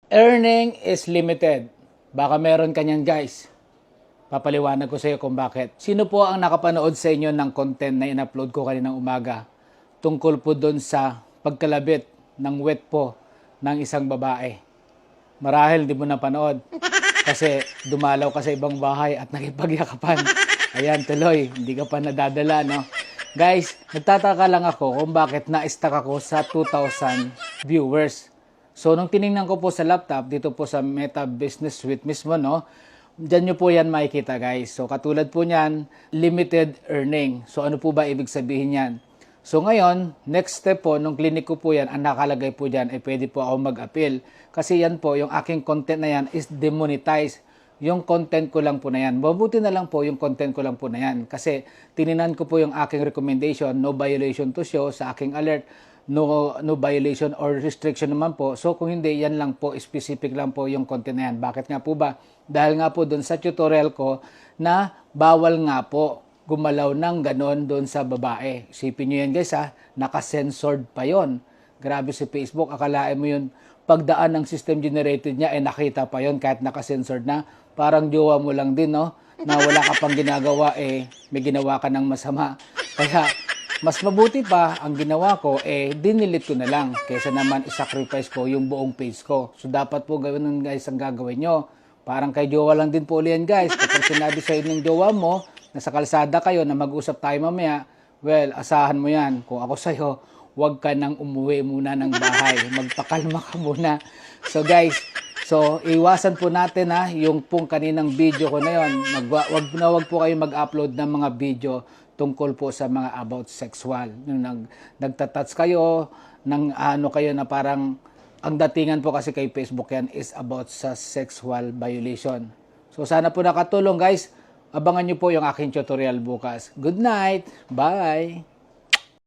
Earning is limited. Baka meron kanyan guys. Papaliwanag ko sa iyo kung bakit. Sino po ang nakapanood sa inyo ng content na in-upload ko kaninang umaga? Tungkol po doon sa pagkalabit ng wet po ng isang babae. Marahil di mo napanood kasi dumalaw ka sa ibang bahay at nakipagyakapan. Ayan, tuloy, hindi ka pa nadadala, no? Guys, nagtataka lang ako kung bakit na-stuck ako sa 2,000 viewers. So, nung tiningnan ko po sa laptop, dito po sa Meta Business Suite mismo, no? Diyan nyo po yan makikita, guys. So, katulad po niyan, limited earning. So, ano po ba ibig sabihin yan? So, ngayon, next step po, nung clinic ko po yan, ang nakalagay po dyan, ay pwede po ako mag-appeal. Kasi yan po, yung aking content na yan is demonetized. Yung content ko lang po na yan. Mabuti na lang po yung content ko lang po na yan. Kasi tininan ko po yung aking recommendation, no violation to show sa aking alert, no violation or restriction naman po. So kung hindi, yan lang po, specific lang po yung content na yan. Bakit nga po ba? Dahil nga po doon sa tutorial ko na bawal nga po gumalaw ng ganon doon sa babae. Isipin nyo yan guys ha, naka-censored pa yon. Grabe si Facebook, akalain mo yun, pagdaan ng system generated niya, nakita pa yon kahit naka-censored na. Parang jowa mo lang din, no? Na wala ka pang ginagawa, may ginawa ka ng masama. Kaya, mas mabuti pa, ang ginawa ko, dinilit ko na lang. Kaysa naman isacrifice ko yung buong page ko. So, dapat po gawin nun guys ang gagawin nyo. Parang kay jowa lang din po ulit yan guys. Kapag sinabi sa inyong jowa mo, nasa kalsada kayo na mag-usap tayo mamaya, well, asahan mo yan. Kung ako sa'yo, huwag ka nang umuwi muna ng bahay. Magpakalma ka muna. So guys, iwasan po natin yung pong kaninang video ko na yun. Wag po kayo mag-upload ng mga video tungkol po sa mga about sexual. Yung nagtatouch kayo, ng ano kayo na parang, ang datingan po kasi kay Facebook yan is about sa sexual violation. So sana po nakatulong guys. Abangan nyo po yung aking tutorial bukas. Good night! Bye!